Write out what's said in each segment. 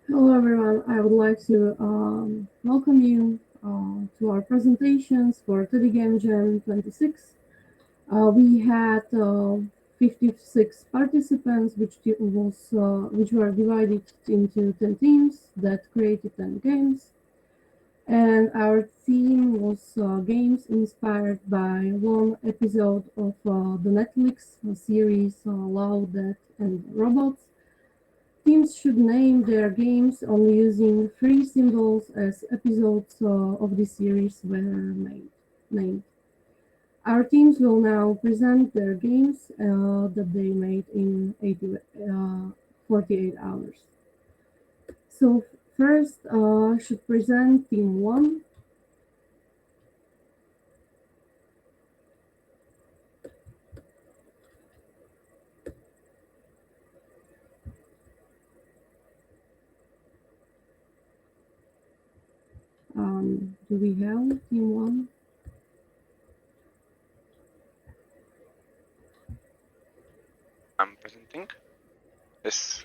Hello everyone, I would like to welcome you to our presentations for TEDI GameJam 26. We had 56 participants which were divided into 10 teams that created 10 games. And our theme was games inspired by one episode of the Netflix series Love, Death and Robots. Teams should name their games only using three symbols as episodes of the series were named. Our teams will now present their games that they made in 48 hours. So first, should present Team 1. Do we have Team 1? I'm presenting this.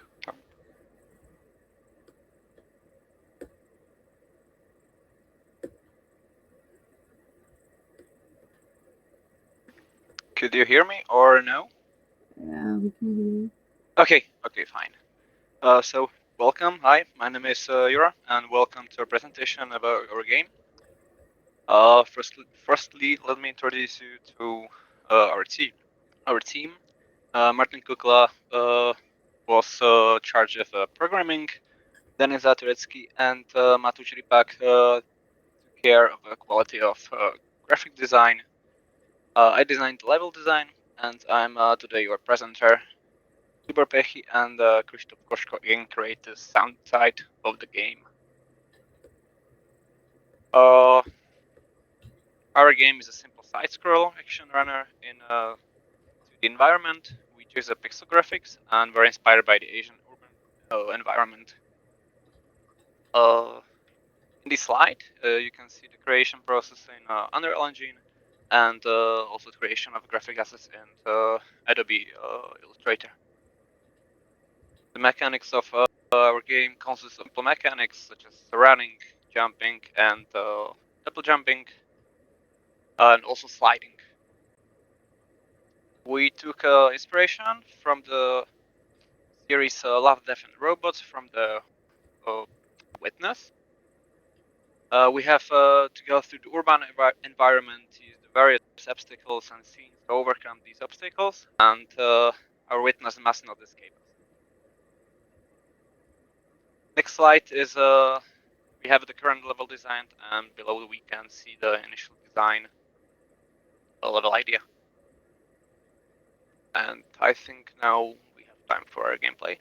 Could you hear me or no? Yeah, we can hear you. Okay, fine. So welcome. Hi, my name is Yura, and welcome to a presentation about our game. Firstly, let me introduce you to our team. Our team, Martin Kukla was charged of programming. Denis Zaturecki and Matusz Ripak took care of the quality of graphic design. I designed level design, and I'm today your presenter. Tibor Pechi and Krzysztof Koszko again create the sound side of the game. Our game is a simple side-scroll action runner in a 2D environment. We choose a pixel graphics and we're inspired by the Asian urban environment. In this slide, you can see the creation process in Unreal Engine and also the creation of graphic assets in Adobe Illustrator. The mechanics of our game consists of simple mechanics such as running, jumping, and double jumping, and also sliding. We took inspiration from the series Love, Death, and Robots from the Witness. We have to go through the urban environment, use the various obstacles and scenes to overcome these obstacles, and our witness must not escape us. Next slide is we have the current level designed, and below we can see the initial design level idea. And I think now we have time for our gameplay.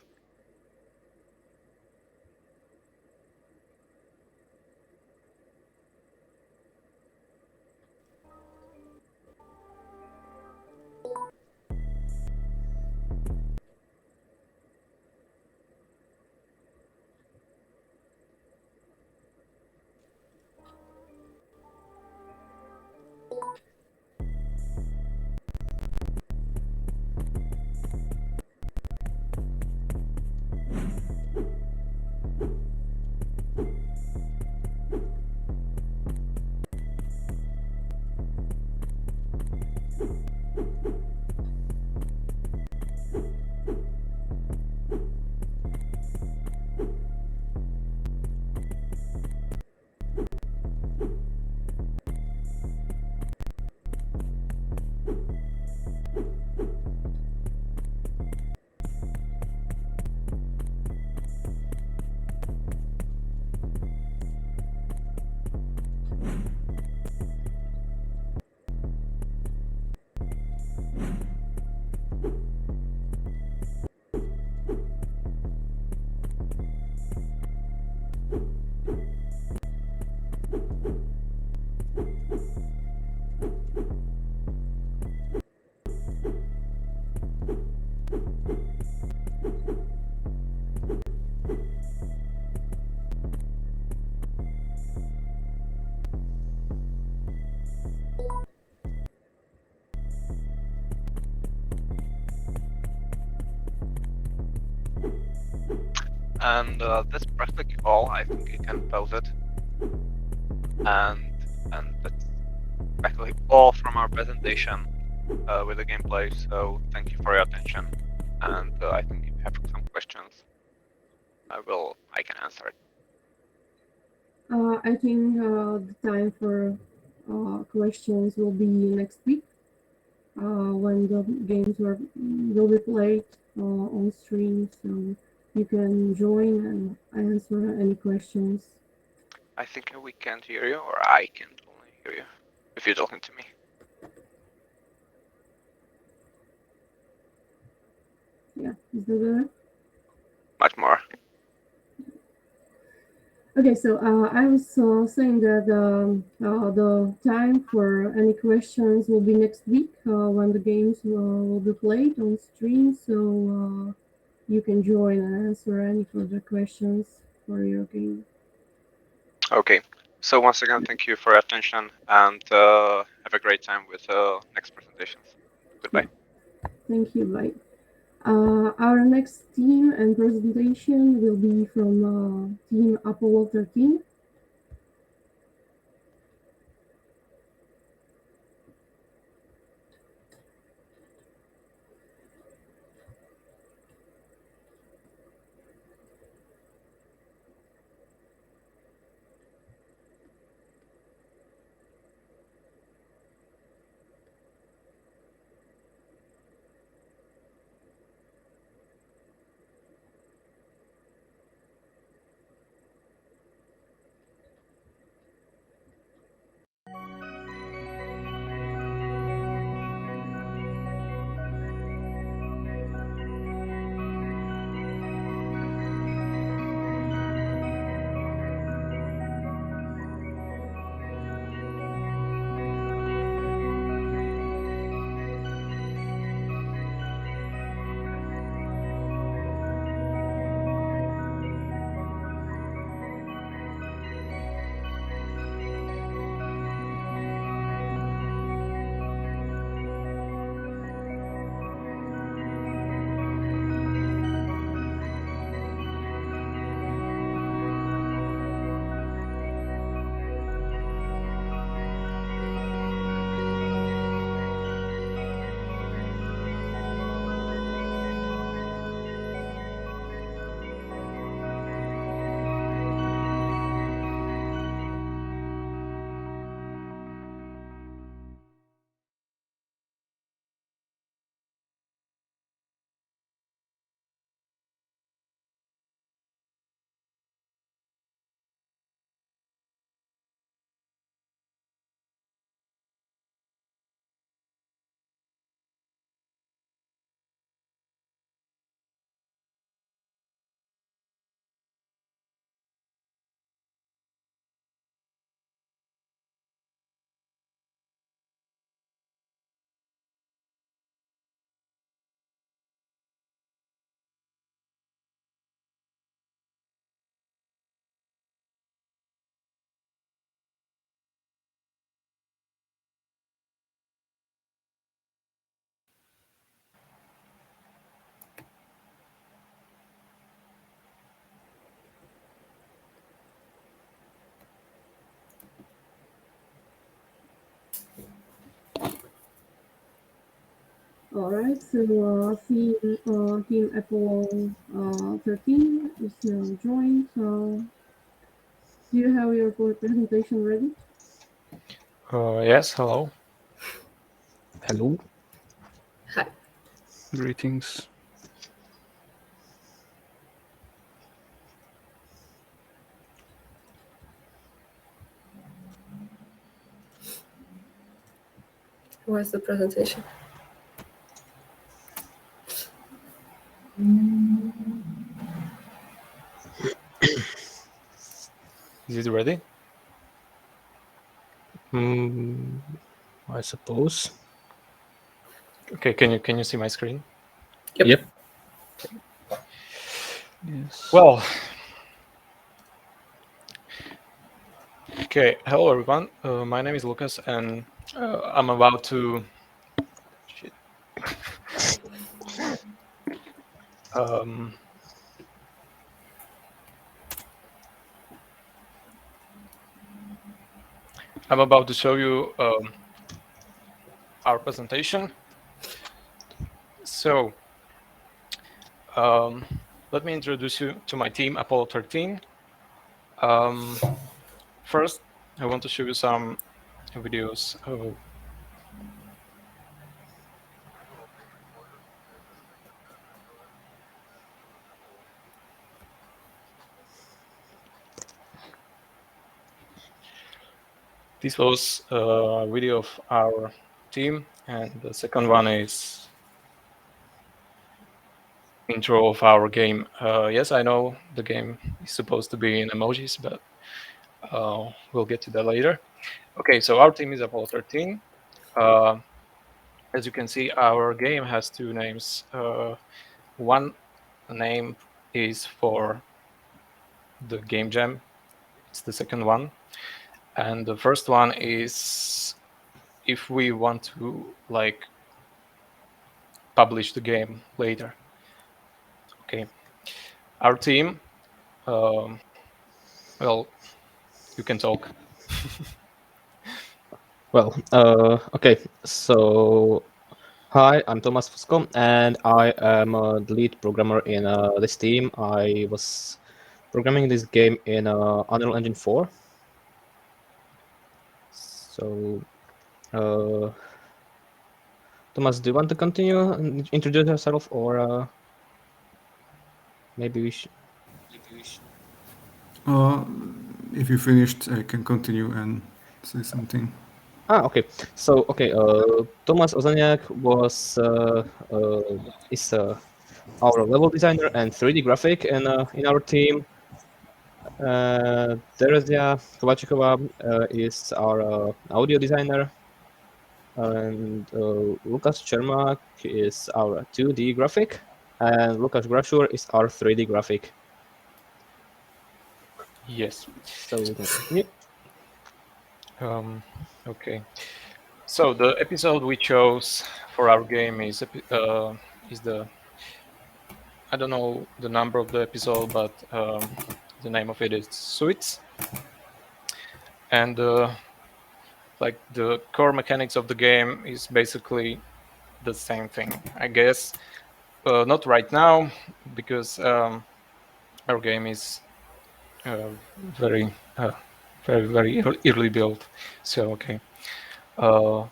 and that's practically all. I think you can pause it. And that's practically all from our presentation with the gameplay. So thank you for your attention. And I think if you have some questions, I can answer it. I think the time for questions will be next week when the games will be played on stream, so you can join and answer any questions. I think we can't hear you, or I can't only hear you if you're talking to me. Yeah, is that better? Much more. Okay, so I was saying that the time for any questions will be next week when the games will be played on stream, so you can join and answer any further questions for your game. Okay. So once again, thank you for your attention, and have a great time with next presentations. Goodbye. Thank you, bye. Our next team and presentation will be from Team Apollo 13. All right, so team Apollo 13 is now joined. So, do you have your presentation ready? Yes, hello. Hello. Hi. Greetings. What's the presentation? Is it ready? I suppose. Okay, can you see my screen? Yep. Okay. Yes. Well, okay. Hello, everyone. My name is Lucas, and I'm about to. Shit. I'm about to show you our presentation. So let me introduce you to my team, Apollo 13. First, I want to show you some videos. This was a video of our team, and the second one is intro of our game. Yes, I know the game is supposed to be in emojis, but we'll get to that later. Okay, so our team is Apollo 13. As you can see, our game has two names. One name is for the GameJam. It's the second one. And the first one is if we want to like publish the game later. Okay. Our team, well, you can talk. Well, okay. So, hi, I'm Thomas Fusco, and I am the lead programmer in this team. I was programming this game in Unreal Engine 4. So, Thomas, do you want to continue and introduce yourself, or maybe we should? If you finished, I can continue and say something. Okay. So, okay, Tomáš Ozaniak is our level designer and 3D graphic in our team. Terezia Kovačíková is our audio designer, and Lukáš Čermák is our 2D graphic, and Lukáš Grašur is our 3D graphic. Yes. So, yeah. Okay. So the episode we chose for our game is the, I don't know the number of the episode, but the name of it is Suits. And like the core mechanics of the game is basically the same thing, I guess. Not right now, because our game is very early built. So okay. Core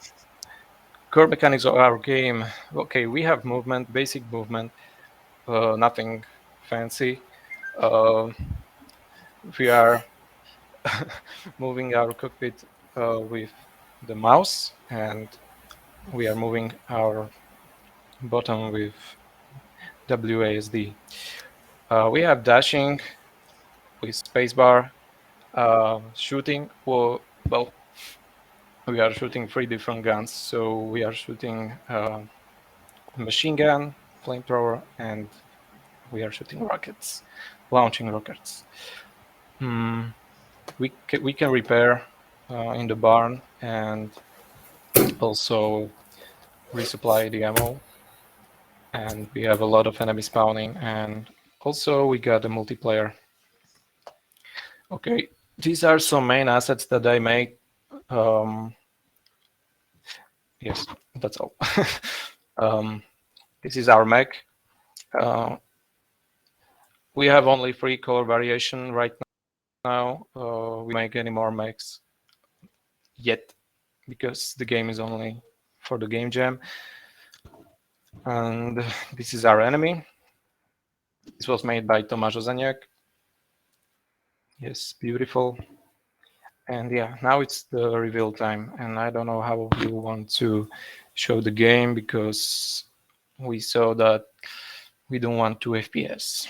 mechanics of our game. Okay, we have movement, basic movement, nothing fancy. We are moving our cockpit with the mouse, and we are moving our button with WASD. We have dashing with spacebar, shooting. Well, we are shooting 3 different guns. So we are shooting machine gun, flamethrower, and we are shooting rockets, launching rockets. We can repair in the barn and also resupply the ammo. And we have a lot of enemy spawning, and also we got a multiplayer. Okay, these are some main assets that I made. Yes, that's all. This is our mech. We have only 3 color variation right now. We make any more mechs yet because the game is only for the GameJam. And this is our enemy. This was made by Tomáš Ozaniak. Yes, beautiful. And yeah, now it's the reveal time, and I don't know how you want to show the game because we saw that we don't want 2 FPS.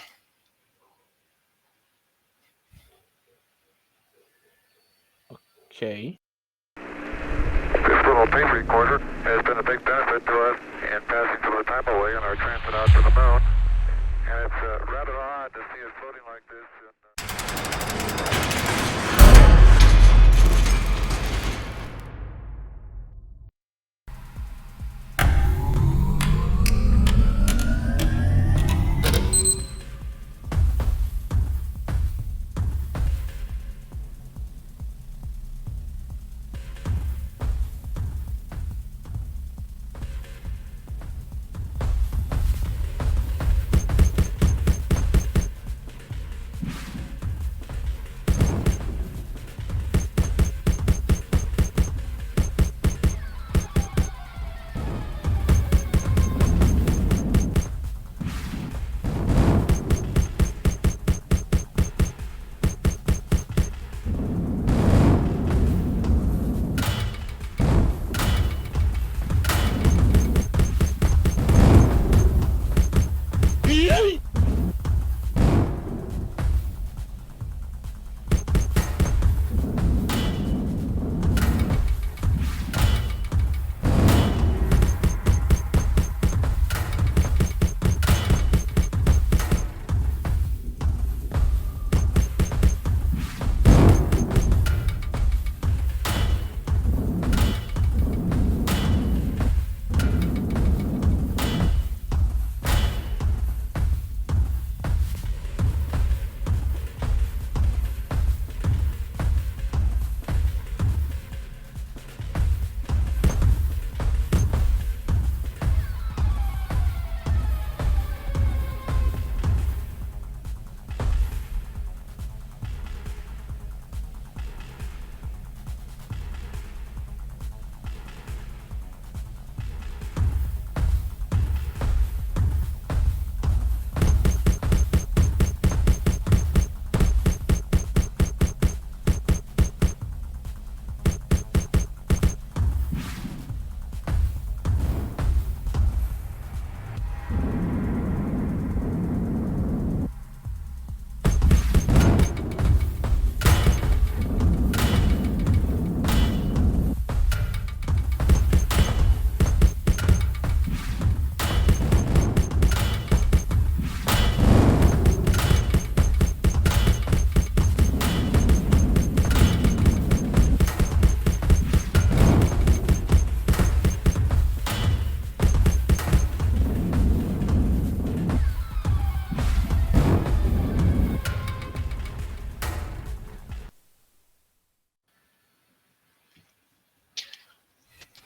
Okay. This little tape recorder has been a big benefit to us in passing some of the time away on our transit out to the moon. And it's rather odd to see us floating like this.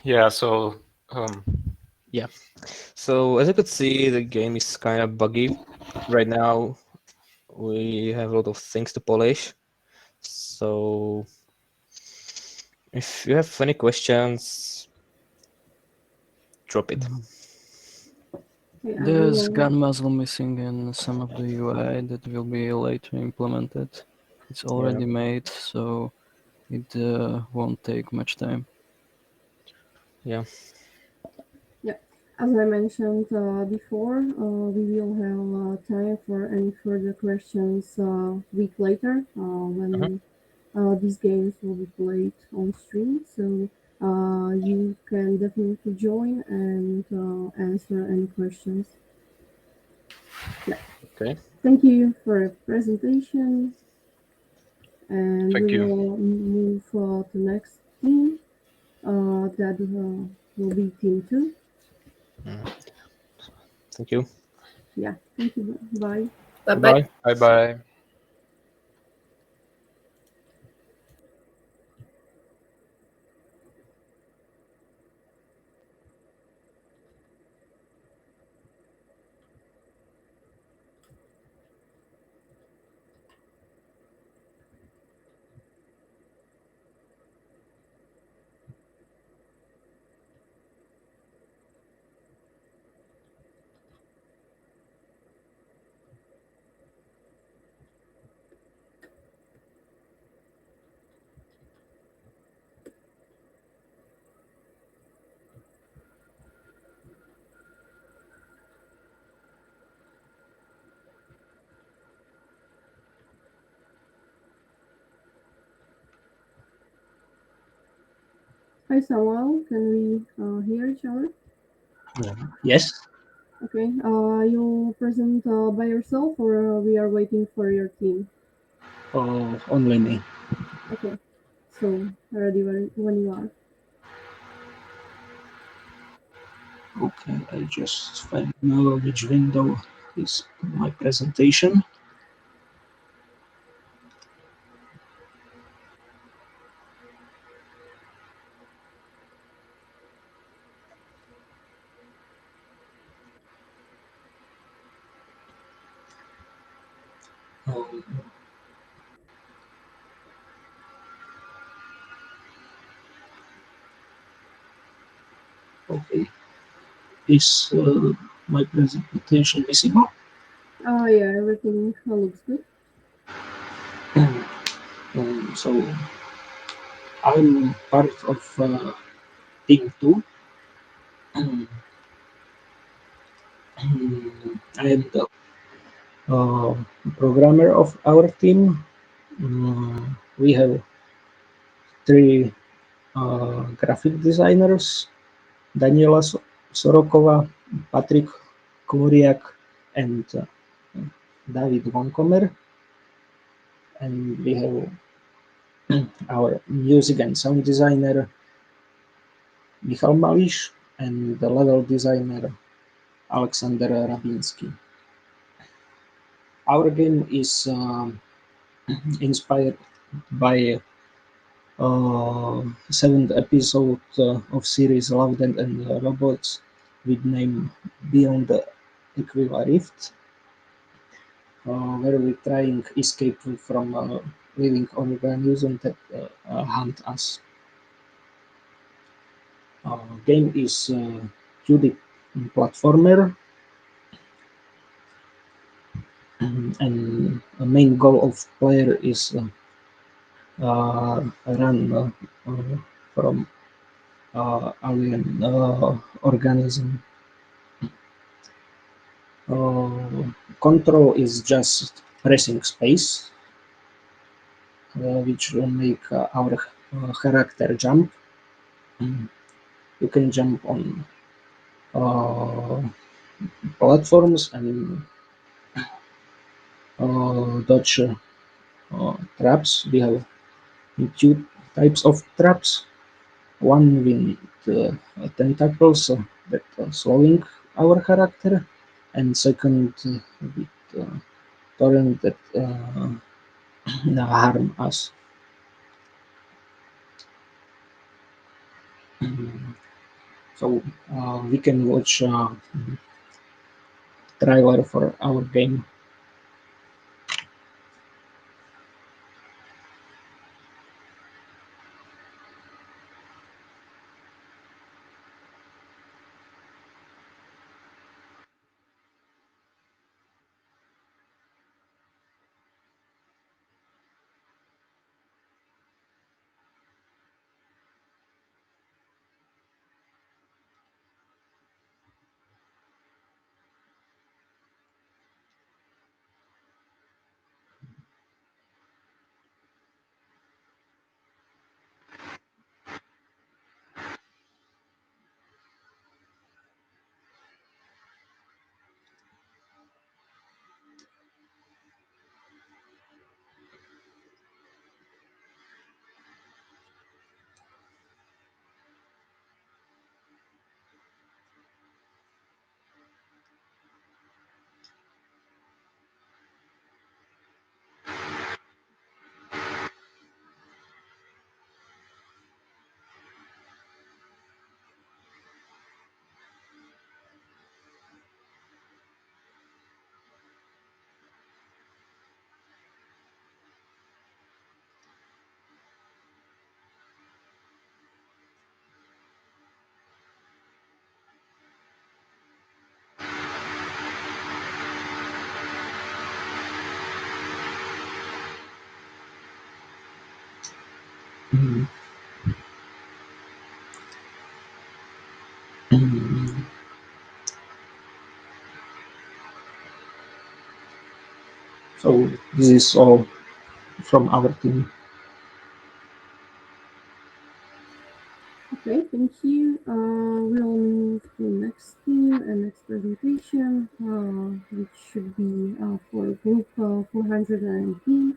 Yeah. So So as you could see, the game is kind of buggy right now. We have a lot of things to polish. So if you have any questions, drop it. Yeah, There's well, gun muzzle missing in some of the UI that will be later implemented. It's already made, so it won't take much time. Yeah. as I mentioned before, we will have time for any further questions week later when these games will be played on stream. So you can definitely join and answer any questions. Yeah. Okay. Thank you for your presentation. And Thank we you. will move to next team. That will be team 2. Thank you. Yeah, thank you. Bye. Bye-bye. Bye bye. Hi Samuel, can we hear each other? Yes. Okay, you'll present by yourself or we are waiting for your team? Only me. Okay, so ready when you are. Okay, I just find now which window is my presentation. Um, okay, is my presentation visible? Yeah, everything looks good. So I'm part of team 2. I am the programmer of our team. We have three graphic designers: Daniela Sorokova, Patrik Koriak, and David Vonkomer. And we have our music and sound designer Michal Mališ and the level designer Alexander Rabinsky. Our game is inspired by seventh episode of series Love, Death and Robots with name Beyond the Equiva Rift, where we're trying escape from living organisms that hunt us. Game is 2D platformer, and the main goal of player is run from alien organism. Control is just pressing space, which will make our character jump. You can jump on platforms and dodge traps. We have two types of traps. One with tentacles that slowing our character, and second with torrent that harm us. So we can watch trailer for our game. Mm. Mm. So this is all from our team. Okay, thank you. We'll move to next team and next presentation, which should be for group 419.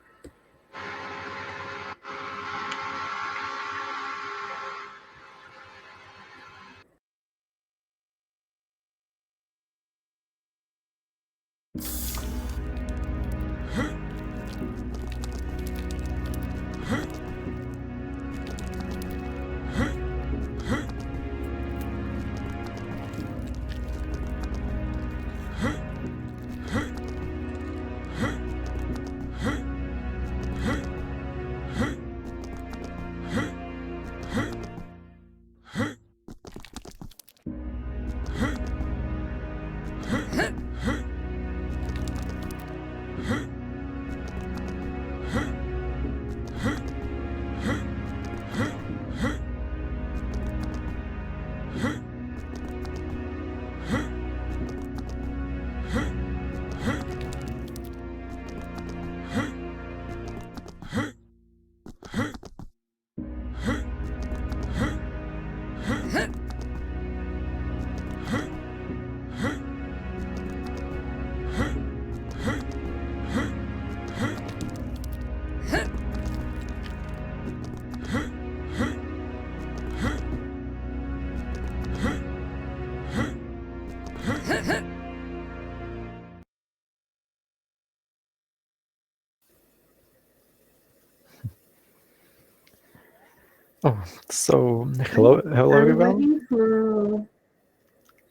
Oh, so hello, hello I'm everyone. waiting for.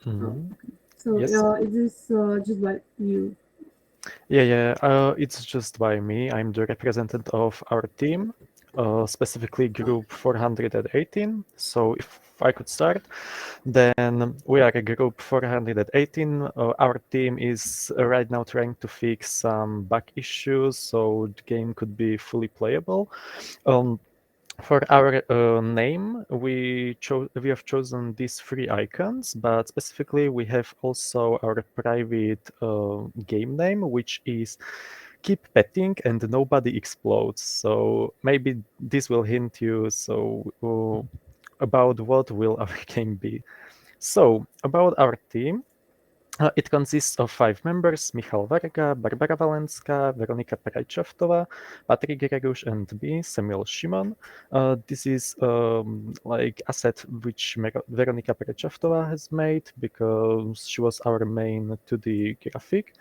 Mhm. So Yes. is this just by you? Yeah. It's just by me. I'm the representative of our team, specifically group 418. So if I could start, then we are a group 418. Our team is right now trying to fix some bug issues so the game could be fully playable. For our name, we have chosen these three icons, but specifically we have also our private game name, which is Keep Petting and Nobody Explodes. So maybe this will hint you about what will our game be. So about our team. It consists of 5 members: Michal Varga, Barbara Valenska, Veronika Prajčovtová, Patrik Greguš, and me, Samuel Šimon. This is like asset which Veronika Prajčovtová has made because she was our main 2D graphic.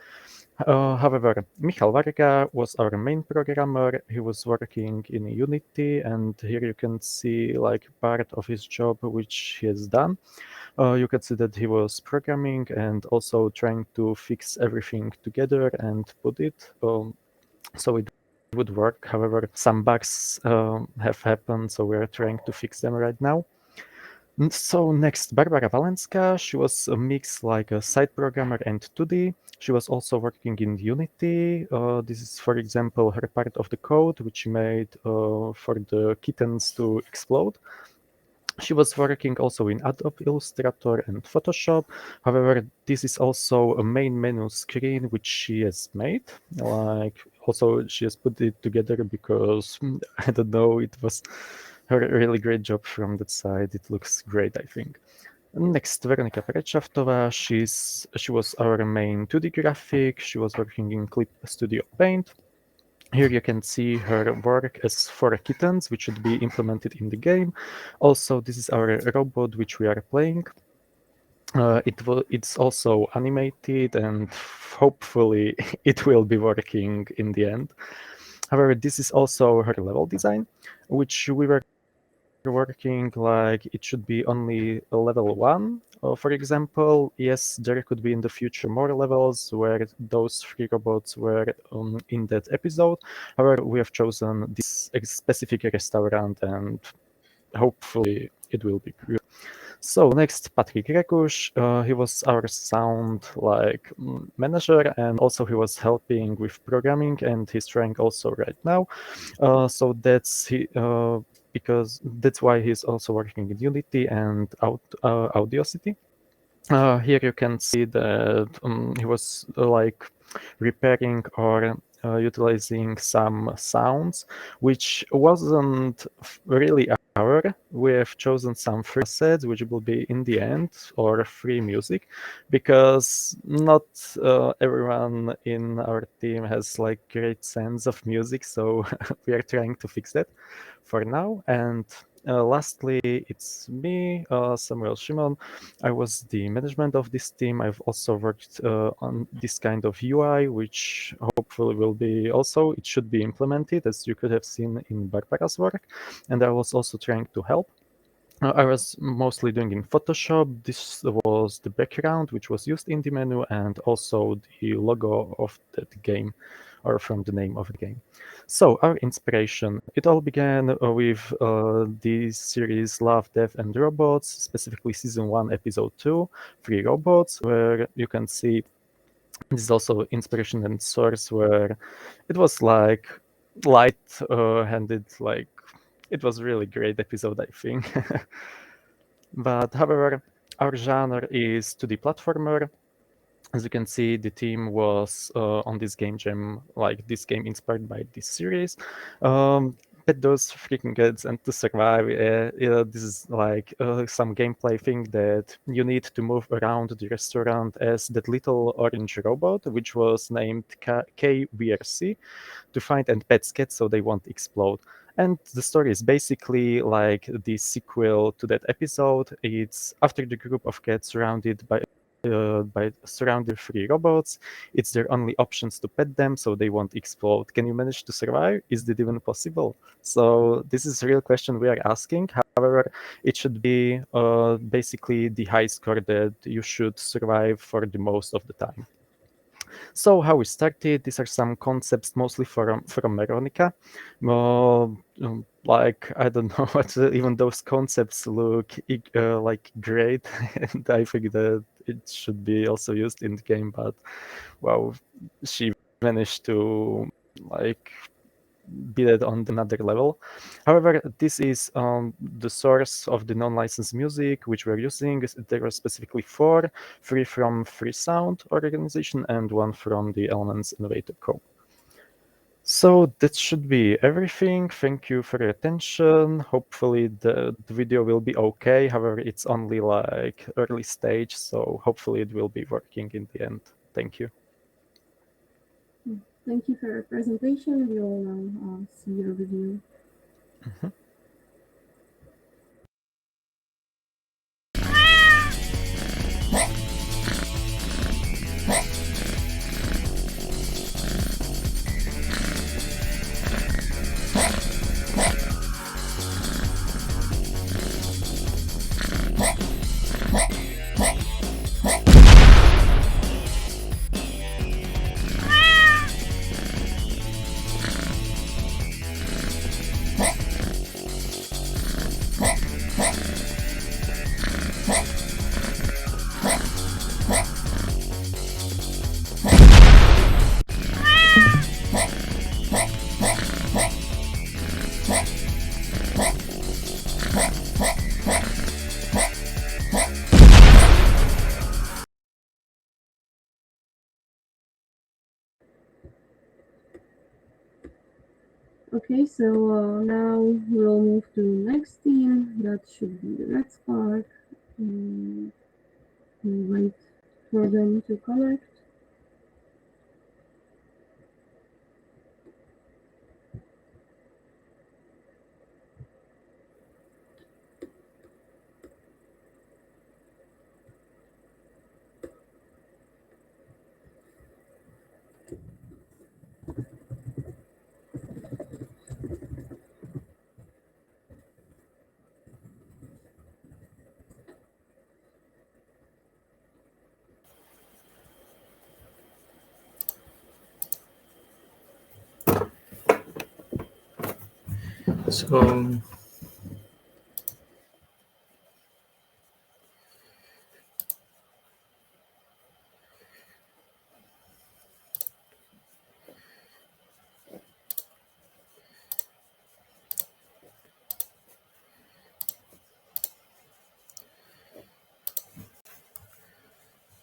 However, Michal Varga was our main programmer. He was working in Unity, and here you can see like part of his job which he has done. You can see that he was programming and also trying to fix everything together and put it so it would work. However, some bugs have happened, so we're trying to fix them right now. So next, Barbara Valenska. She was a mix like a side programmer and 2D. She was also working in Unity. This is, for example, her part of the code which she made for the kittens to explode. She was working also in Adobe Illustrator and Photoshop. However, this is also a main menu screen which she has made. Like, also she has put it together because I don't know, it was her really great job from that side. It looks great, I think. Next, Veronika Prečavtová. She was our main 2D graphic. She was working in Clip Studio Paint. Here you can see her work as for kittens, which should be implemented in the game. Also, this is our robot which we are playing. It's also animated, and hopefully it will be working in the end. However, this is also her level design, which we were working like it should be only a level 1. For example, yes, there could be in the future more levels where those 3 robots were in that episode. However, we have chosen this specific restaurant, and hopefully it will be good. So next, Patrick Rekuš. He was our sound manager, and also he was helping with programming, and he's trying also right now. So because that's why he's also working in Unity and Audacity. Here you can see that he was repairing or utilizing some sounds, which wasn't really our. We have chosen some free sets, which will be in the end, or free music, because not everyone in our team has great sense of music, so we are trying to fix that for now. And lastly, it's me, Samuel Shimon. I was the management of this team. I've also worked on this kind of UI, which hopefully will be also, it should be implemented, as you could have seen in Barbara's work. And I was also trying to help. I was mostly doing in Photoshop. This was the background, which was used in the menu, and also the logo of that game, or from the name of the game. So our inspiration, it all began with the series Love, Death and Robots, specifically season 1, episode 2, 3 robots, where you can see this is also inspiration and source, where it was light-handed, it was really great episode, I think. But however, our genre is 2D platformer. As you can see, the team was on this GameJame, this game inspired by this series. Pet those freaking kids and to survive. This is some gameplay thing that you need to move around the restaurant as that little orange robot, which was named KVRC, to find and pet cats so they won't explode. And the story is basically like the sequel to that episode. It's after the group of cats surrounded by surrounded 3 robots, it's their only options to pet them so they won't explode. Can you manage to survive? Is that even possible? So this is a real question we are asking. However, it should be basically the high score that you should survive for the most of the time. So how we started, these are some concepts mostly from Veronika. I don't know what even those concepts look great, and I think that it should be also used in the game, but wow, she managed to be that on another level. However, this is the source of the non-licensed music which we're using. There are specifically 4, 3 from Free Sound organization and 1 from the Elements Innovator Co. So that should be everything. Thank you for your attention. Hopefully the video will be okay. However, it's only early stage, so hopefully it will be working in the end. Thank you. Thank you for your presentation. We will now see your review. Mm-hmm. Okay, so now we'll move to next team. That should be the red spark. We'll wait for them to connect.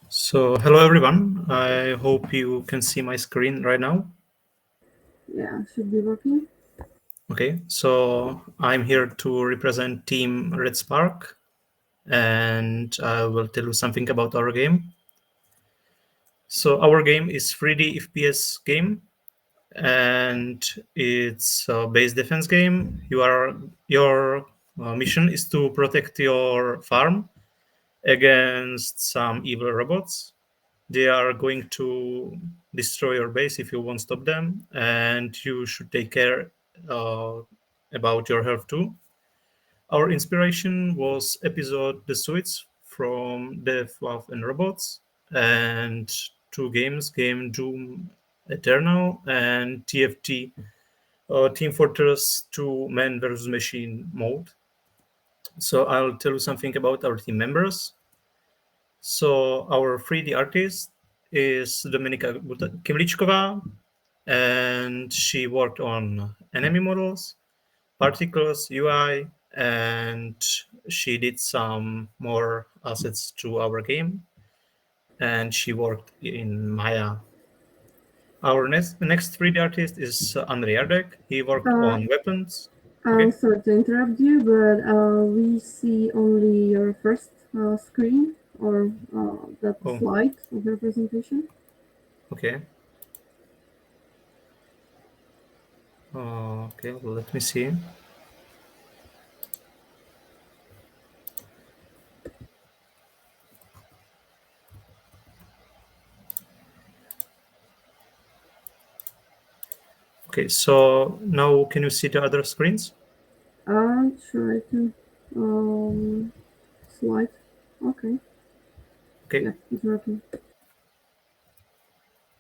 So hello everyone. I hope you can see my screen right now. Yeah, should be working. Okay, so I'm here to represent Team Red Spark, and I will tell you something about our game. So our game is 3D FPS game, and it's a base defense game. Your mission is to protect your farm against some evil robots. They are going to destroy your base if you won't stop them, and you should take care about your health too. Our inspiration was episode The Suits from Death, Love and Robots, and two games, Game Doom Eternal and TFT, Team Fortress 2 Man vs. Machine mode. So I'll tell you something about our team members. So our 3D artist is Dominika Kimlichkova, and she worked on enemy models, particles, UI, and she did some more assets to our game, and she worked in Maya. Our next 3D artist is Andrei Ardek. He worked on weapons. I'm sorry to interrupt you, but we see only your first screen or that slide of your presentation. Okay. Okay, let me see. Okay, so now can you see the other screens? I'll try to slide. Okay. Okay. Yeah, it's working.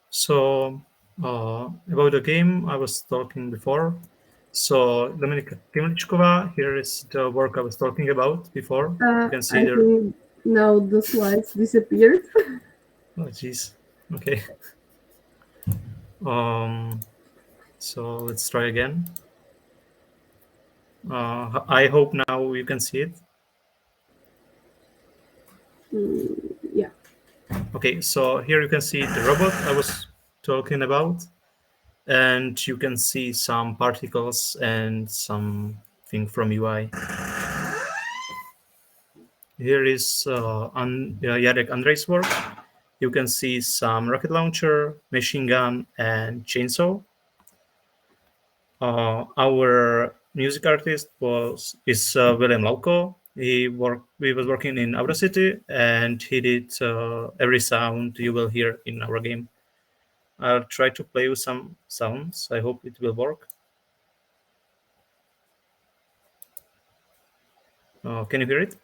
So about the game I was talking before. So Dominika Kimlichkova, here is the work I was talking about before. You can see I think now the slides disappeared. Oh jeez. Okay. So let's try again. I hope now you can see it. Yeah. Okay, so here you can see the robot I was talking about, and you can see some particles and something from UI. Here is Jarek Andrej's work. You can see some rocket launcher, machine gun, and chainsaw. Our music artist is William Lauko. He was working in Audacity, and he did every sound you will hear in our game. I'll try to play you some sounds. I hope it will work. Can you hear it?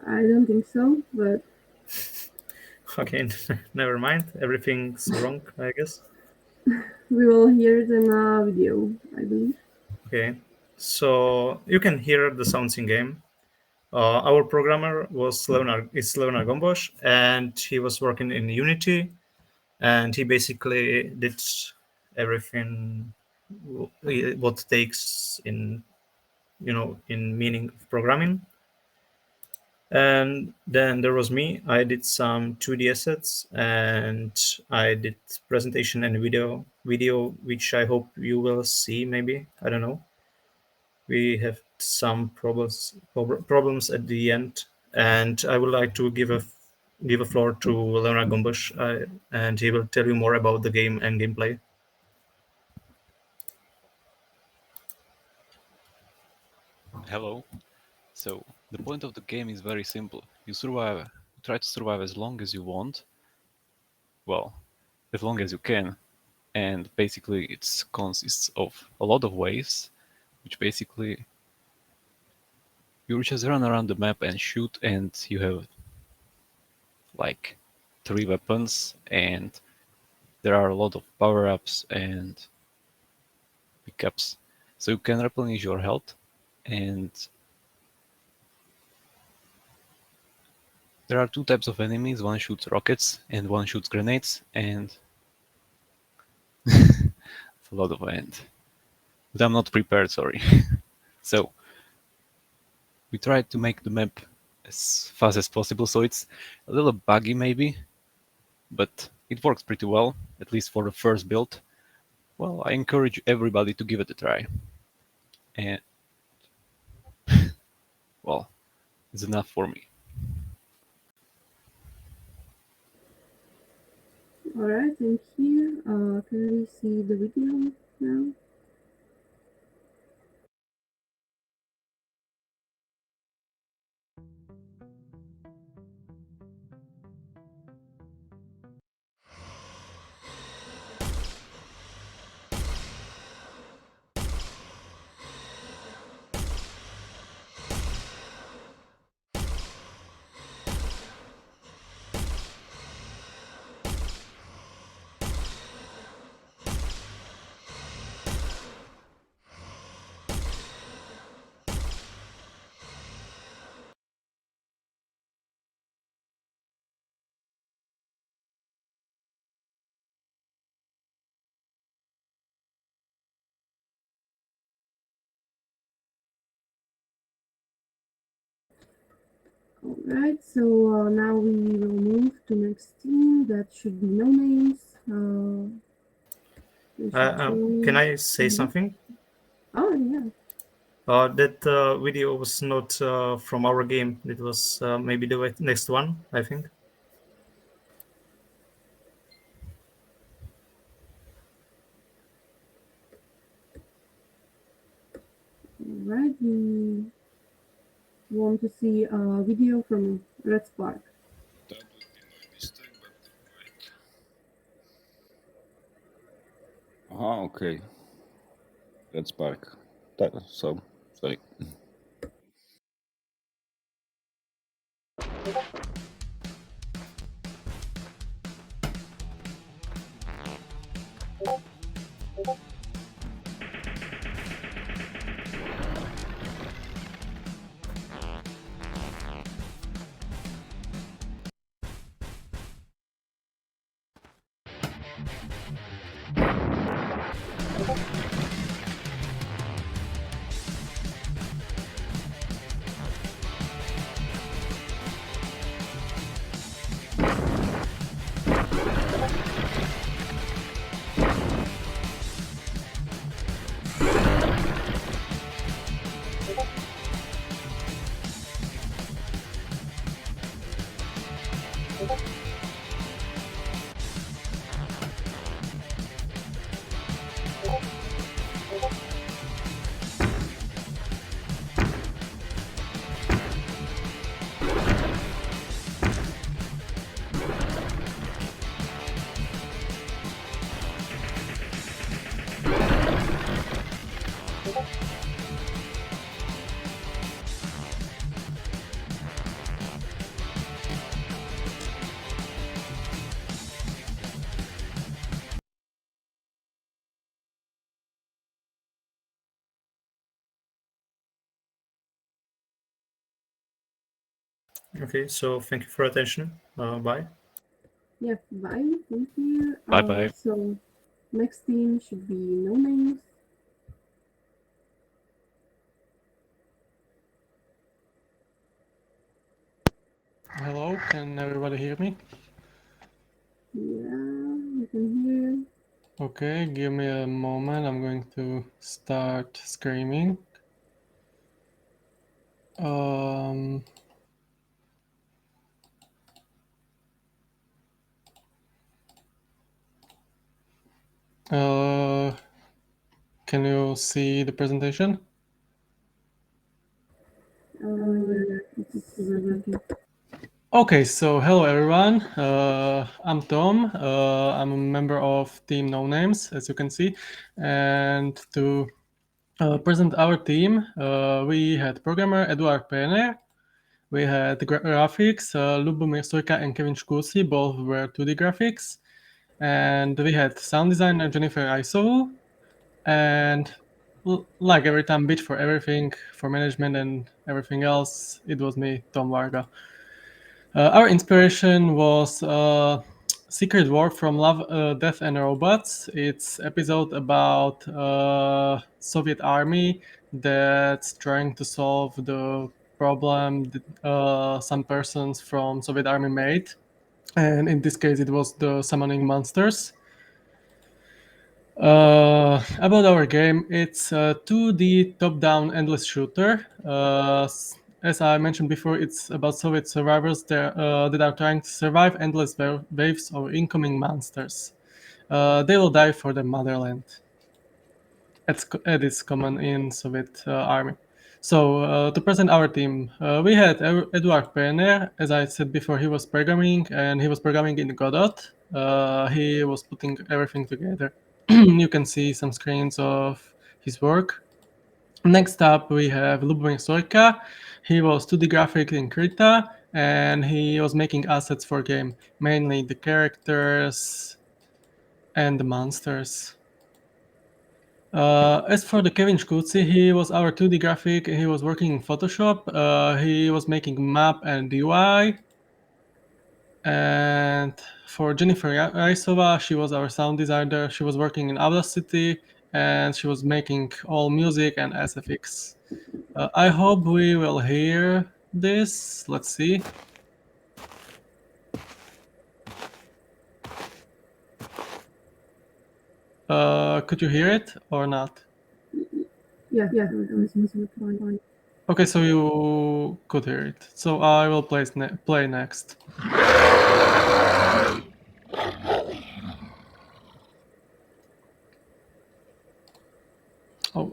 I don't think so, but Okay, never mind. Everything's wrong, I guess. We will hear it in a video, I believe. Okay, so you can hear the sounds in game. Our programmer is Leonard Gombosch, and he was working in Unity, and he basically did everything what takes in in meaning of programming. And then there was me. I did some 2D assets, and I did presentation and video, which I hope you will see. Maybe, I don't know. We have some problems at the end, and I would like to give a floor to Leonard Gombush, and he will tell you more about the game and gameplay. Hello. So the point of the game is very simple. You survive. You try to survive as long as you want. Well, as long as you can. And basically it consists of a lot of waves, which basically you just run around the map and shoot, and you have like 3 weapons, and there are a lot of power-ups and pickups. So you can replenish your health, and there are 2 types of enemies. One shoots rockets and one shoots grenades, and it's a lot of end. But I'm not prepared, sorry. So we tried to make the map as fast as possible, so it's a little buggy maybe, but it works pretty well, at least for the first build. Well, I encourage everybody to give it a try. And well, it's enough for me. Alright, thank you. Can we see the video now? Alright, so now we will move to next team. That should be no names. Can I say something? Oh, yeah. That video was not from our game. It was maybe the next one, I think. Alright, we want to see a video from Red Spark. That would be my mistake, but wait. Okay. Let's Spark. So, sorry. Okay, so thank you for attention. Bye. Yeah, bye. Thank you. Bye-bye. So next team should be no names. Hello, can everybody hear me? Yeah, you can hear. Okay, give me a moment. I'm going to start screaming. Can you see the presentation? Okay, so hello everyone. I'm Tom. I'm a member of Team No Names, as you can see. And to present our team, we had programmer Eduard Perner. We had graphics, Lubomir Sojka and Kevin Škulci, both were 2D graphics. And we had sound designer Jennifer Isovu. And like every time, bit for everything, for management and everything else, it was me, Tom Varga. Our inspiration was Secret War from Love, Death and Robots. It's episode about Soviet army that's trying to solve the problem that some persons from Soviet army made. And in this case, it was the summoning monsters. About our game, it's a 2D top-down endless shooter. As I mentioned before, it's about Soviet survivors that are trying to survive endless waves of incoming monsters. They will die for the motherland. It is common in Soviet army. So to present our team, we had Eduard Perner. As I said before, he was programming, and he was programming in Godot. He was putting everything together. You can see some screens of his work. Next up, we have Lubomir Sojka. He was 2D graphic in Krita, and he was making assets for game, mainly the characters and the monsters. As for the Kevin Škulci, he was our 2D graphic. He was working in Photoshop. He was making map and UI. And for Jennifer Raisova, she was our sound designer. She was working in Audacity, and she was making all music and SFX. I hope we will hear this. Let's see. Could you hear it or not? Yeah. Okay, so you could hear it. So I will play next. Oh,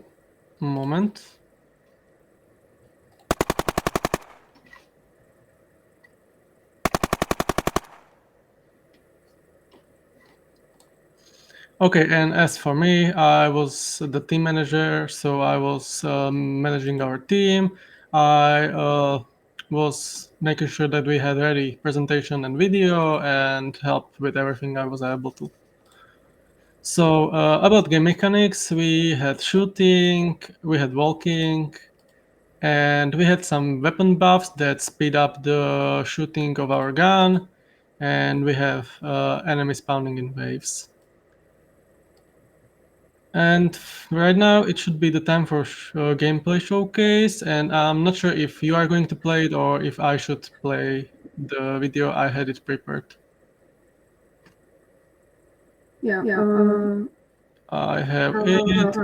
moment. Okay, and as for me, I was the team manager, so I was managing our team. I was making sure that we had ready presentation and video and helped with everything I was able to. So about game mechanics, we had shooting, we had walking, and we had some weapon buffs that speed up the shooting of our gun, and we have enemies spawning in waves. And right now it should be the time for gameplay showcase, and I'm not sure if you are going to play it or if I should play the video. I had it prepared. Yeah. I have it.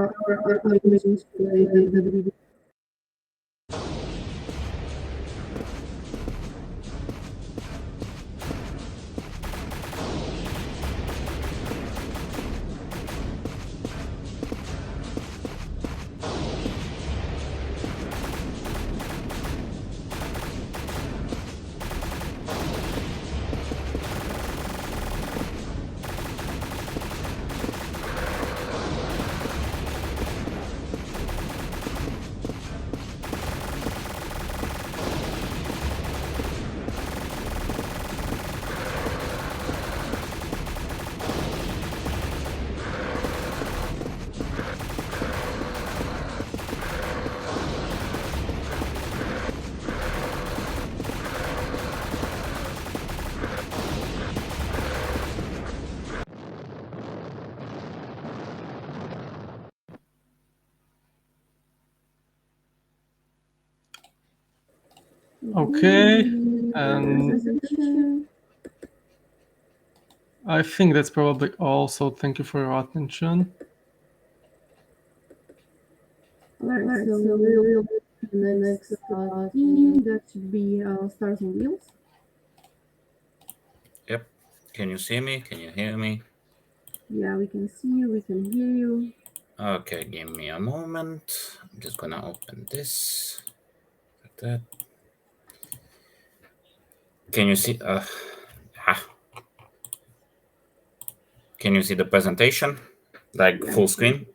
Okay, and Presentation. I think that's probably all. So thank you for your attention. Alright, so we'll the next team that should be Stars on Wheels. Yep. Can you see me? Can you hear me? Yeah, we can see you, we can hear you. Okay, give me a moment. I'm just gonna open this. Like that. Can you see? Can you see the presentation? Like full screen?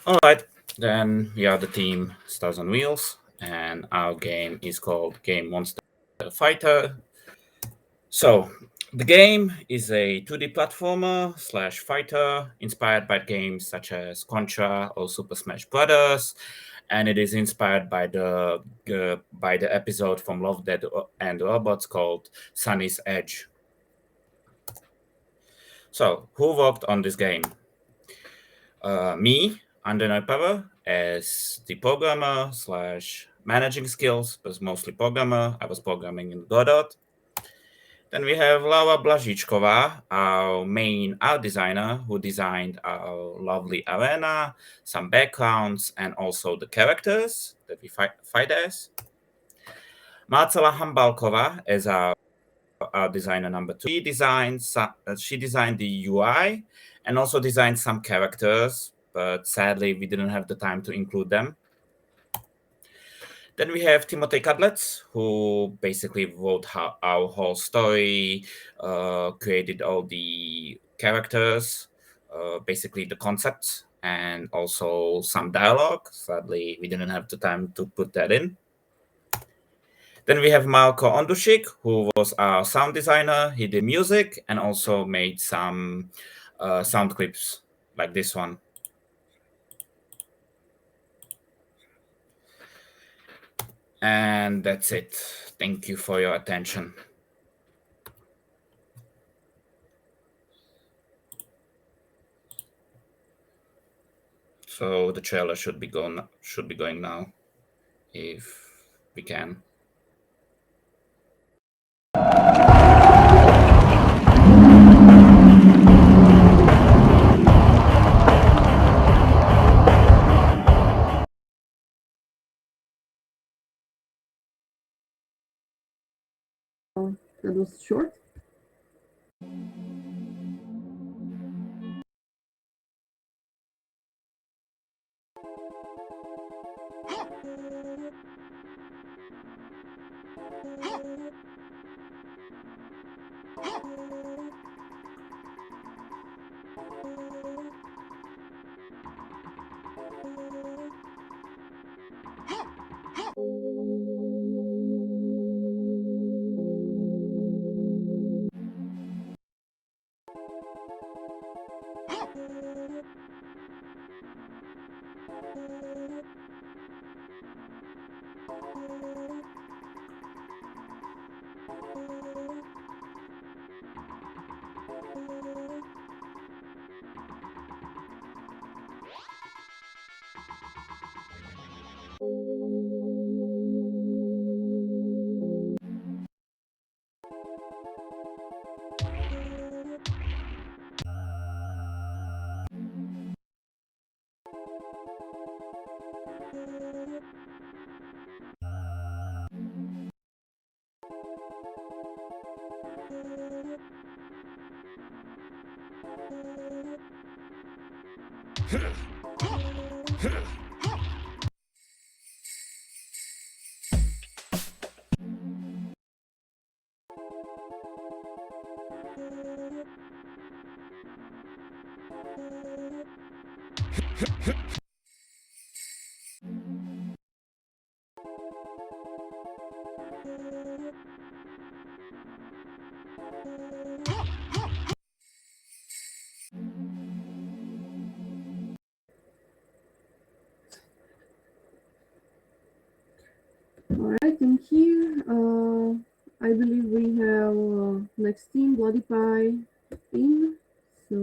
All right, then we are the team Stars on Wheels, and our game is called Game Monster Fighter. So the game is a 2D platformer / fighter inspired by games such as Contra or Super Smash Brothers, and it is inspired by the episode from Love, Death and Robots called Sunny's Edge. So who worked on this game? Me, Under Power, as the programmer / managing skills, but mostly programmer. I was programming in Godot. Then we have Laura Blažičková, our main art designer, who designed our lovely arena, some backgrounds, and also the characters that we fight as. Marcela Hambalková as our designer number 2. She designed the UI and also designed some characters, but sadly we didn't have the time to include them. Then we have Timotej Kadlec, who basically wrote our whole story, created all the characters, basically the concepts, and also some dialogue. Sadly, we didn't have the time to put that in. Then we have Marko Ondusik, who was our sound designer. He did music and also made some sound clips like this one. And that's it. Thank you for your attention. So the trailer should be going now, if we can. That was short. Alright, thank you. I believe we have next team, Bloody Pie team. So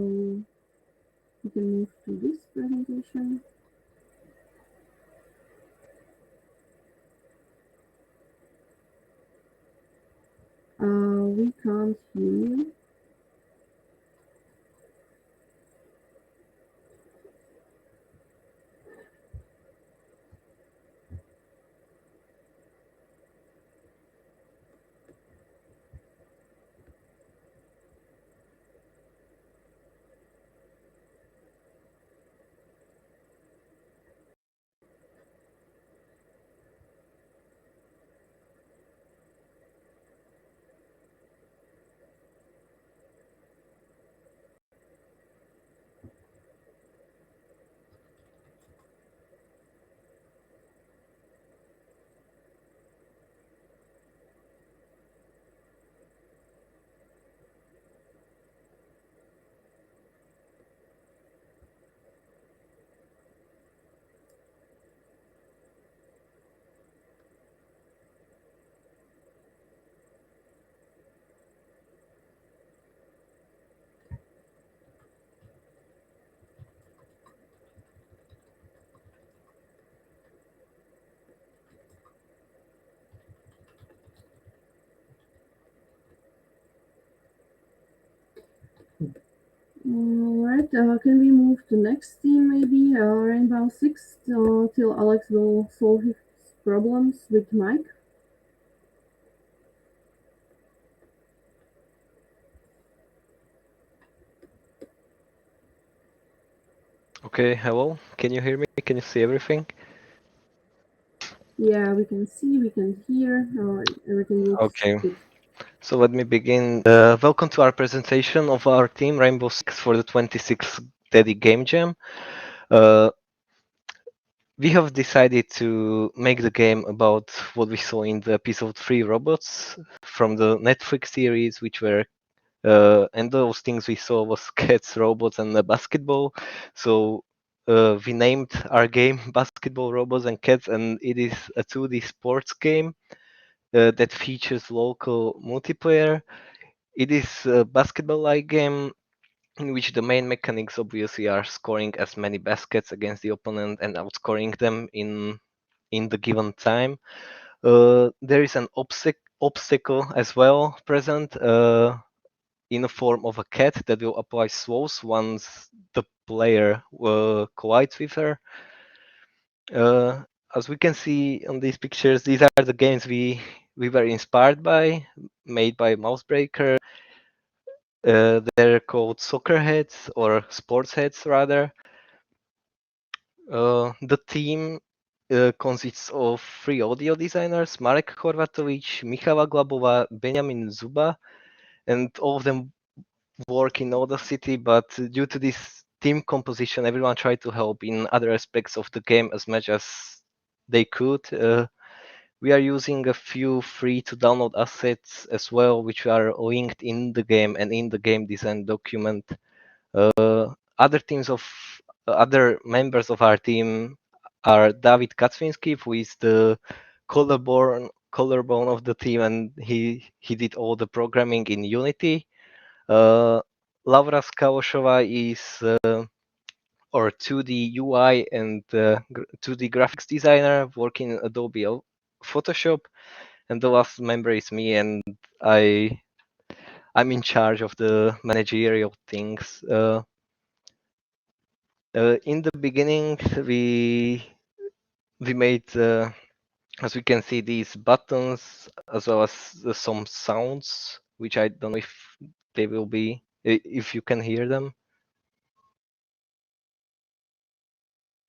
we can move to this presentation. we can't hear you. Alright, can we move to next team maybe? Rainbow Six, till Alex will solve his problems with Mike. Okay, hello. Can you hear me? Can you see everything? Yeah, we can see, we can hear, everything looks Okay. good. So let me begin. Welcome to our presentation of our team, Rainbow Six, for the 26th TEDI GameJam. We have decided to make the game about what we saw in the episode 3 robots from the Netflix series, which were and those things we saw was cats, robots, and a basketball. So we named our game Basketball, Robots, and Cats, and it is a 2D sports game that features local multiplayer. It is a basketball-like game in which the main mechanics obviously are scoring as many baskets against the opponent and outscoring them in the given time. There is an obstacle as well present in the form of a cat that will apply swows once the player collides with her. As we can see on these pictures, these are the games we were inspired by, made by Mousebreaker. They're called soccer heads or sports heads rather. The team consists of 3 audio designers, Marek Horvatovic, Michala Glabova, Benjamin Zuba, and all of them work in Audacity, but due to this team composition, everyone tried to help in other aspects of the game as much as they could. We are using a few free to download assets as well, which are linked in the game and in the game design document. Other members of our team are David Kacwinski, who is the collarbone of the team, and he did all the programming in Unity. Laura Skaloshova is our 2D UI and 2D graphics designer working in Adobe Photoshop, and the last member is me, and I'm in charge of the managerial things. In the beginning, we made, as we can see, these buttons as well as some sounds, which I don't know if they will be, if you can hear them.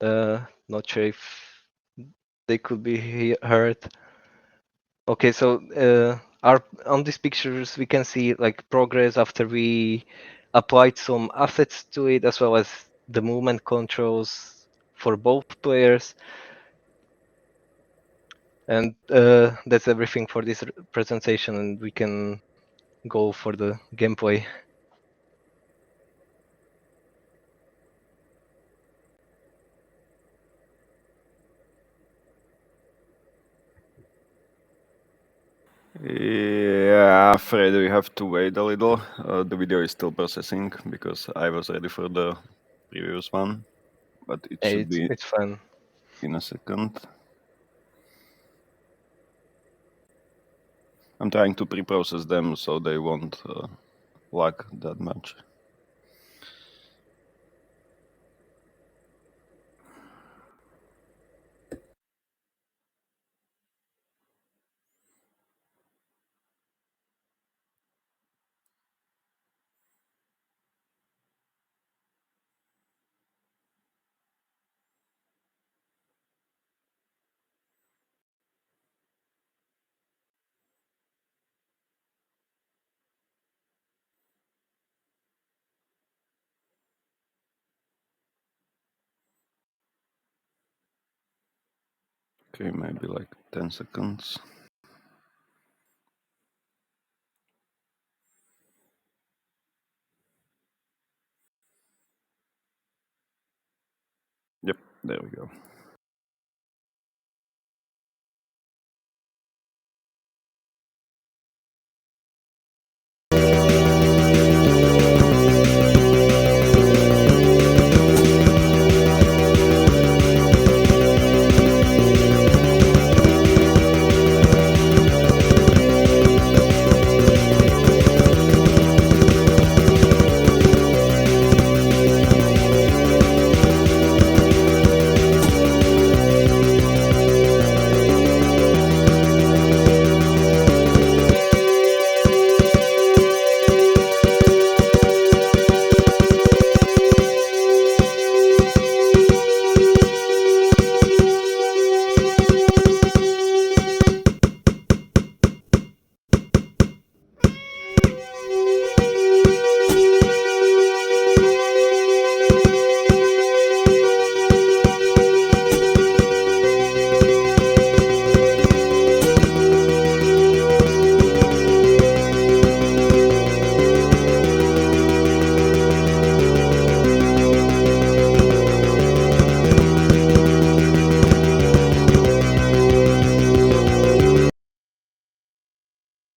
Not sure if they could be heard. Okay, so on these pictures we can see like progress after we applied some assets to it, as well as the movement controls for both players. And that's everything for this presentation, and we can go for the gameplay. Yeah, afraid we have to wait a little. The video is still processing because I was ready for the previous one, but it should be. It's fun. In a second. I'm trying to pre-process them so they won't lag that much. Okay, maybe like 10 seconds. Yep, there we go.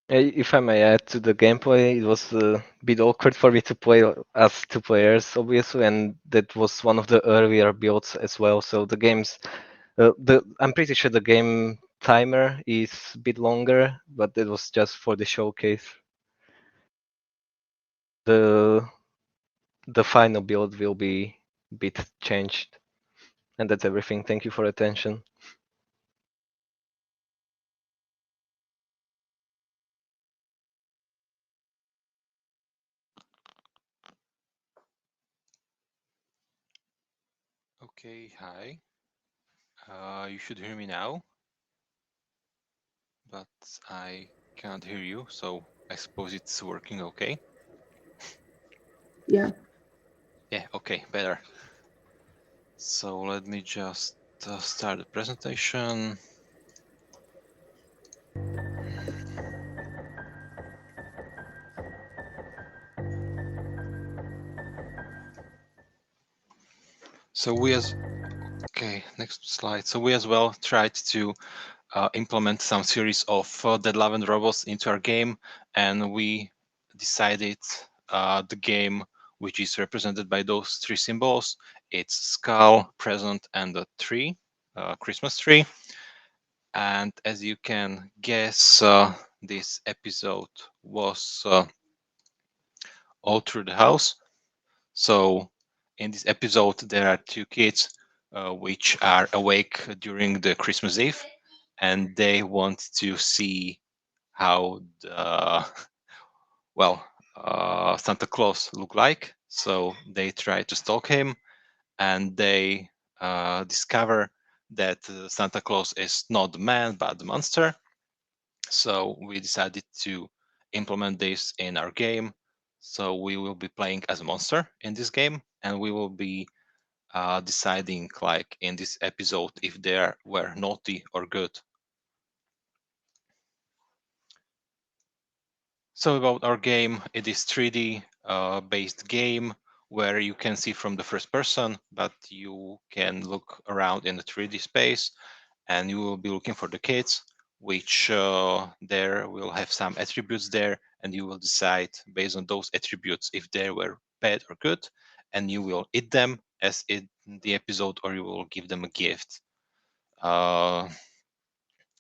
If I may add to the gameplay, it was a bit awkward for me to play as two players, obviously, and that was one of the earlier builds as well. So the game's, I'm pretty sure the game timer is a bit longer, but it was just for the showcase. The final build will be a bit changed, and that's everything. Thank you for attention. Okay, hi. You should hear me now, but I can't hear you, so I suppose it's working okay. Yeah. Yeah, okay, better. So let me just start the presentation. So okay, next slide. So we as well tried to implement some series of Dead Lavender robots into our game, and we decided the game, which is represented by those three symbols. It's skull, present, and a tree, Christmas tree. And as you can guess, this episode was all through the house. So in this episode, there are two kids which are awake during the Christmas Eve, and they want to see how the Santa Claus look like. So they try to stalk him, and they discover that Santa Claus is not the man but the monster. So we decided to implement this in our game. So we will be playing as a monster in this game, and we will be deciding, like in this episode, if they were naughty or good. So about our game, it is 3D based game where you can see from the first person, but you can look around in the 3D space, and you will be looking for the kids, which there will have some attributes there, and you will decide based on those attributes if they were bad or good, and you will eat them as in the episode, or you will give them a gift.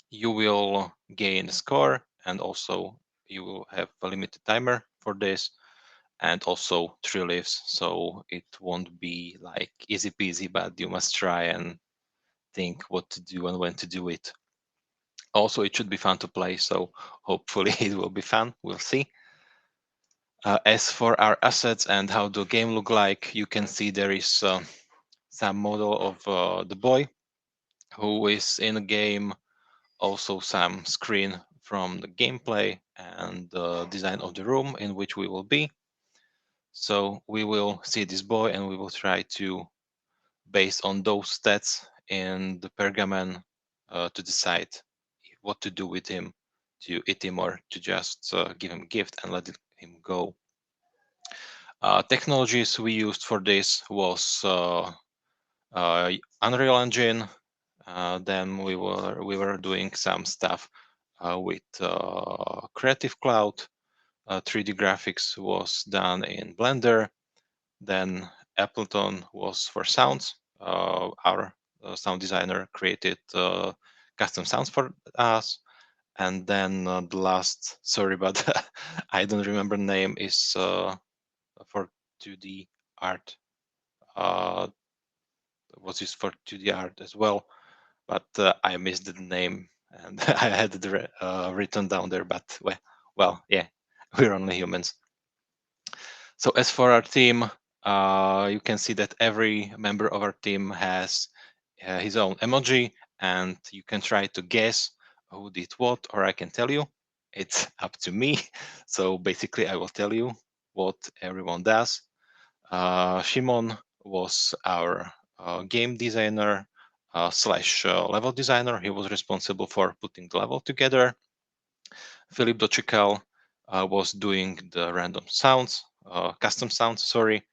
You will gain a score, and also you will have a limited timer for this, and also 3 lives, so it won't be like easy peasy, but you must try and think what to do and when to do it. Also, it should be fun to play, so hopefully it will be fun. We'll see. As for our assets and how the game look like, you can see there is some model of the boy who is in the game, also some screen from the gameplay and the design of the room in which we will be. So we will see this boy and we will try to, based on those stats in the pergamen, to decide what to do with him, to eat him or to just give him a gift and let him go. Technologies we used for this was Unreal Engine. Then we were doing some stuff with Creative Cloud. 3D graphics was done in Blender. Then Appleton was for sounds. Our sound designer created custom sounds for us. And then the last, sorry, but I don't remember the name, is for 2D art. Was used for 2D art as well, but I missed the name and I had it written down there. But well, yeah, we're only humans. So as for our team, you can see that every member of our team has his own emoji, and you can try to guess who did what, or I can tell you. It's up to me. So basically, I will tell you what everyone does. Shimon was our game designer slash level designer. He was responsible for putting the level together. Filip Dočekal was doing the random sounds, custom sounds, sorry.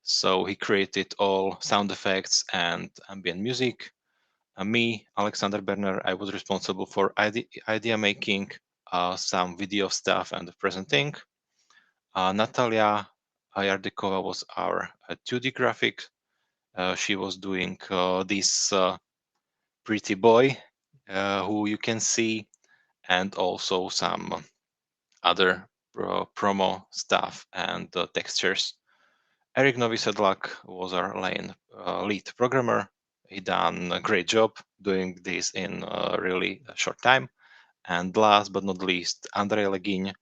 So he created all sound effects and ambient music. Me, Alexander Berner, I was responsible for idea making, some video stuff and the presenting. Natalia Jardikova was our 2D graphic. She was doing this pretty boy who you can see, and also some other promo stuff and textures. Eric Novisedlak was our lead programmer. He done a great job doing this in a really short time. And last but not least, Andrei Legin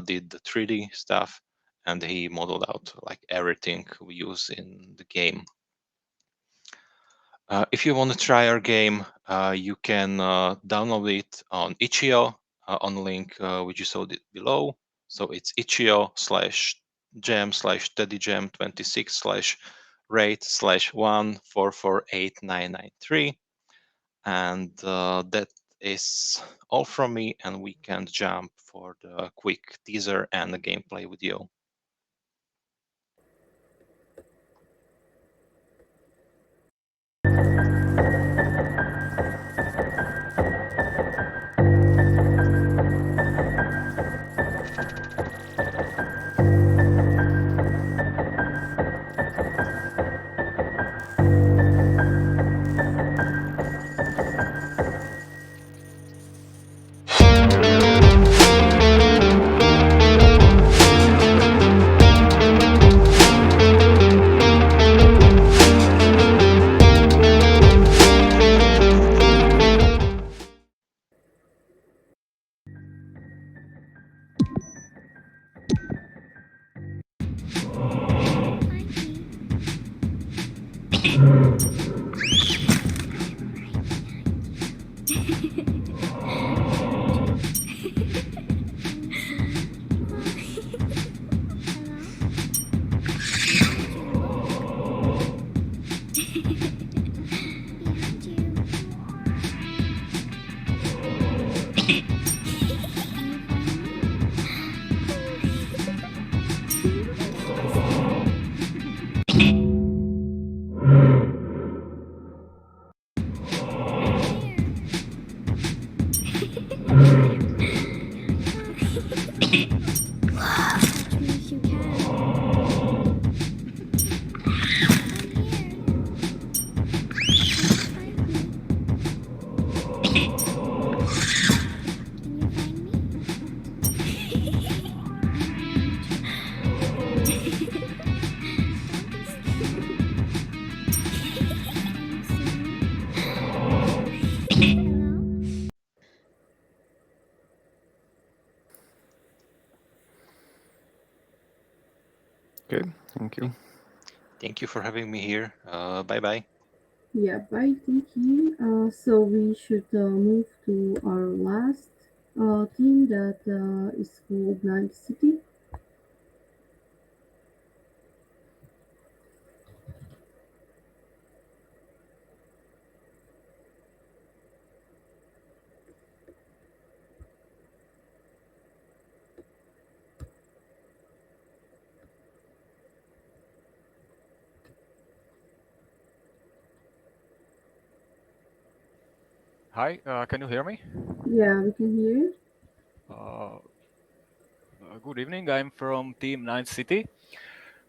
did the 3D stuff, and he modeled out like everything we use in the game. If you want to try our game, you can download it on itch.io on the link which you saw below. So it's itch.io/jam/TEDIGAM26/rate/1448993. And that is all from me, and we can jump for the quick teaser and the gameplay video. Okay, thank you. Thank you for having me here. Bye-bye. Yeah, bye. Thank you. So we should move to our last team that is called Night City. Hi, can you hear me? Yeah, we can hear you. Good evening. I'm from Team 9 City.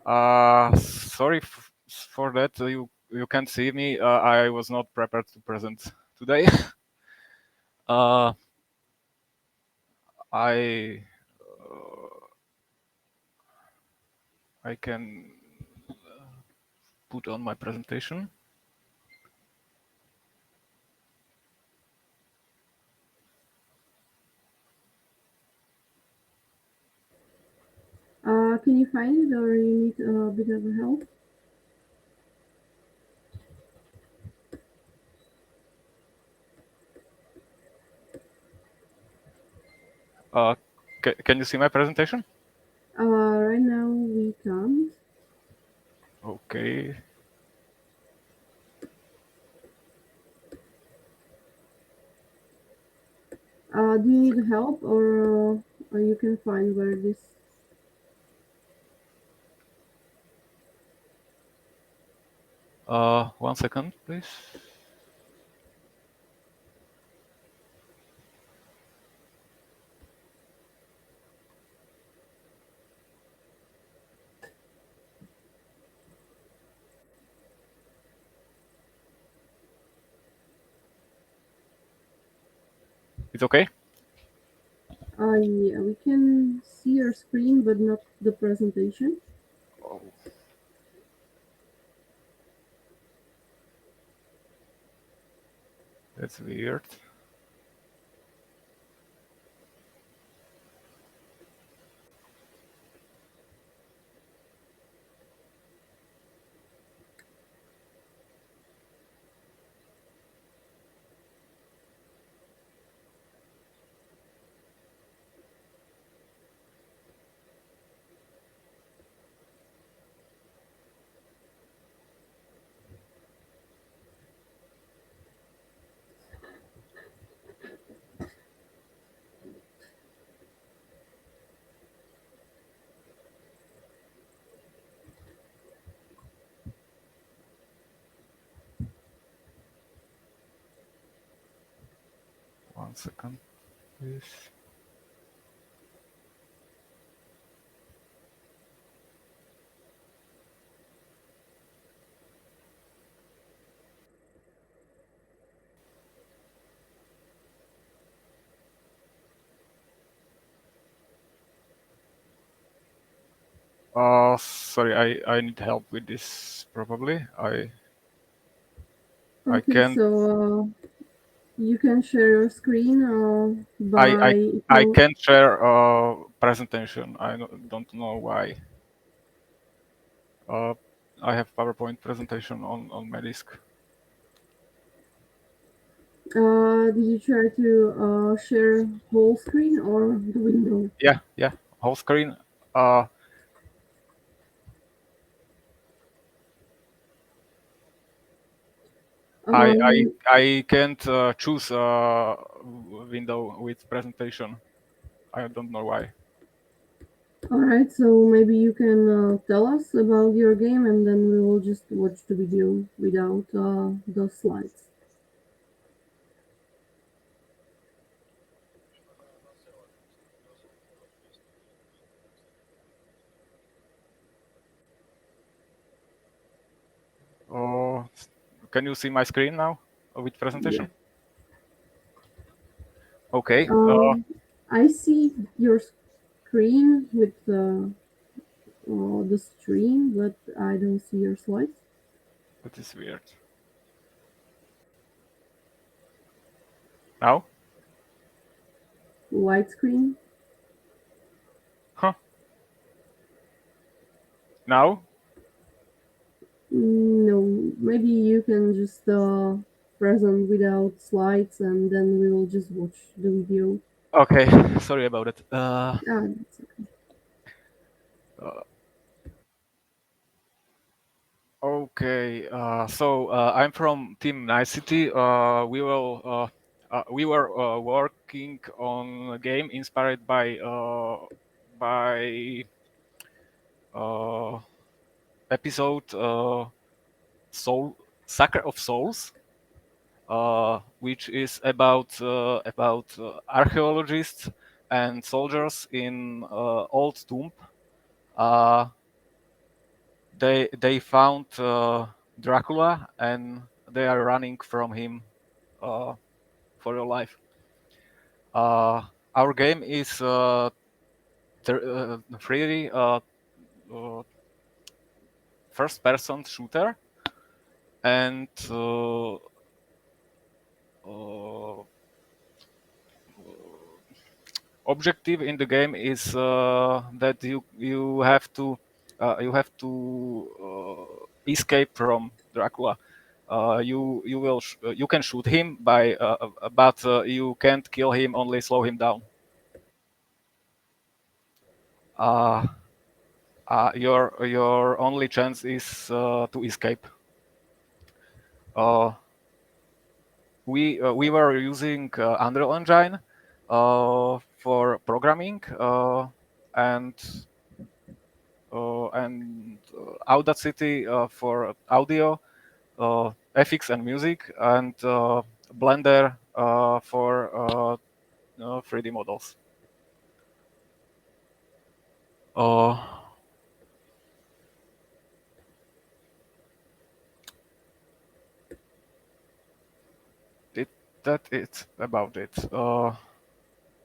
Sorry for that. You can't see me. I was not prepared to present today. I can put on my presentation. Can you find it, or you need a bit of help? Can you see my presentation? Right now we can't. Okay. Do you need help, or you can find where it is? One second, please. It's okay? Yeah, we can see your screen, but not the presentation. Oh. That's weird. One second, please. Sorry, I need help with this probably. I Okay, can't. so you can share your screen by I can't share presentation. I don't know why. I have PowerPoint presentation on my disk. Did you try to share whole screen or the window? Yeah, whole screen. I can't choose window with presentation. I don't know why. All right, so maybe you can tell us about your game, and then we will just watch the video without the slides. Oh, can you see my screen now with presentation? Yeah. Okay. I see your screen with the stream, but I don't see your slides. That is weird. Now? White screen. Huh. Now? No, maybe you can just present without slides, and then we will just watch the video. Okay, sorry about it. That's okay. Okay, so I'm from Team Nicety. We were working on a game inspired by episode Sucker of Souls, which is about archaeologists and soldiers in old tomb. They found Dracula and they are running from him for your life. Our game is 3D first-person shooter, and objective in the game is that you have to escape from Dracula. You can shoot him but you can't kill him, only slow him down. Your only chance is to escape. We were using Unreal Engine for programming and Audacity for audio, FX and music, and Blender for 3D models. That it's about it.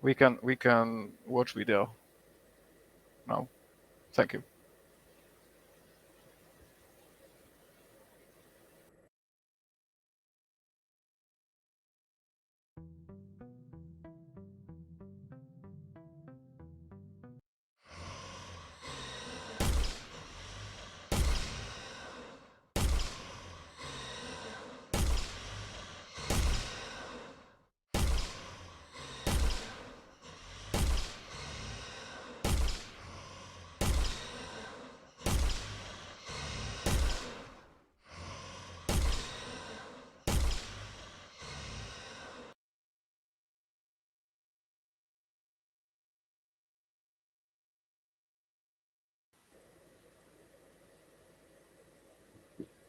We can watch video now. Thank you.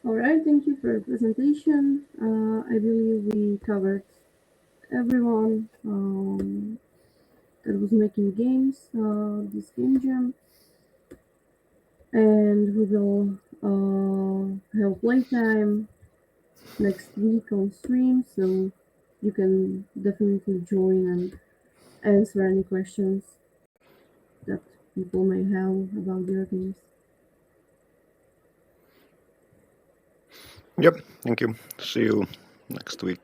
All right, thank you for your presentation. I believe we covered everyone that was making games, this GameJam. And we will have playtime next week on stream, so you can definitely join and answer any questions that people may have about your games. Yep, thank you. See you next week.